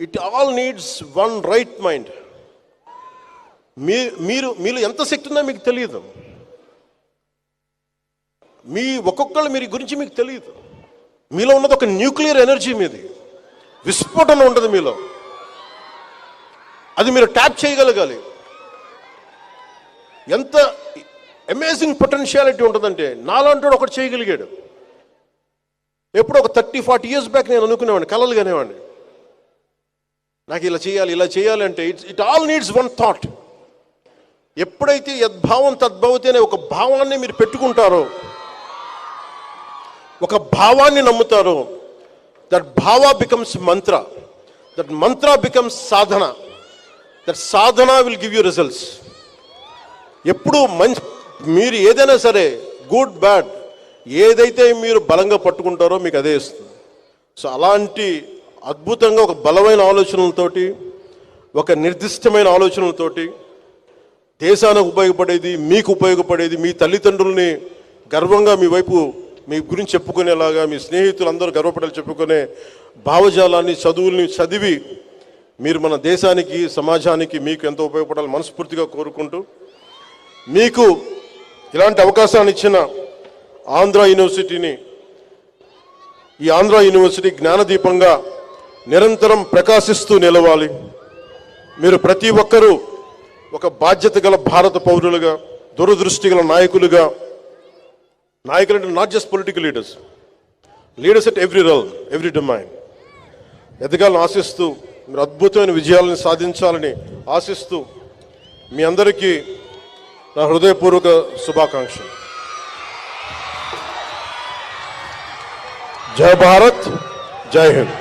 It all needs one right mind. మీలో ఎంత శక్తి ఉందో మీకు తెలియదు. ఒక్కొక్కళ్ళు మీ గురించి మీకు తెలియదు. మీలో ఉన్నది ఒక న్యూక్లియర్ ఎనర్జీ, మీది విస్ఫోటన ఉంటుంది మీలో. అది మీరు ట్యాప్ చేయగలగాలి. ఎంత అమేజింగ్ పొటెన్షియాలిటీ ఉంటుందంటే నాలాంటి ఒకటి చేయగలిగాడు. ఎప్పుడో ఒక 30-40 years బ్యాక్ నేను అనుకునేవాడిని, కలలు కనేవాడిని, నాకు ఇలా చేయాలి అంటే it all needs one thought. ఎప్పుడైతే యద్భావం తద్భవతి అనే ఒక భావాన్ని మీరు పెట్టుకుంటారో, ఒక భావాన్ని నమ్ముతారో, దట్ భావ becomes Mantra, that Mantra becomes Sadhana, that Sadhana will give you results. ఎప్పుడు మీరు ఏదైనా సరే, గుడ్ బ్యాడ్, ఏదైతే మీరు బలంగా పట్టుకుంటారో మీకు అదే ఇస్తుంది. సో అలాంటి అద్భుతంగా ఒక బలమైన ఆలోచనలతోటి, ఒక నిర్దిష్టమైన ఆలోచనలతోటి, దేశానికి ఉపయోగపడేది, మీకు ఉపయోగపడేది, మీ తల్లిదండ్రుల్ని గర్వంగా మీ గురించి చెప్పుకునేలాగా, మీ స్నేహితులందరూ గర్వపడేలా చెప్పుకునే భావజాలాన్ని, చదువుల్ని చదివి మీరు మన దేశానికి, సమాజానికి మీకు ఎంతో ఉపయోగపడాలని మనస్ఫూర్తిగా కోరుకుంటూ, మీకు ఇలాంటి అవకాశాన్ని ఇచ్చిన ఆంధ్ర యూనివర్సిటీని, ఈ ఆంధ్ర యూనివర్సిటీ జ్ఞానదీపంగా నిరంతరం ప్రకాశిస్తూ నిలవాలి. మీరు ప్రతి ఒక్కరూ ఒక బాధ్యత గల భారత పౌరులుగా, దూరదృష్టి గల నాయకులుగా, నాయకులు not just political leaders at every role, every domain ఎదగాలని ఆశిస్తూ, మీరు అద్భుతమైన విజయాలను సాధించాలని ఆశిస్తూ, మీ అందరికీ నా హృదయపూర్వక శుభాకాంక్షలు. జై భారత్, జై హింద్.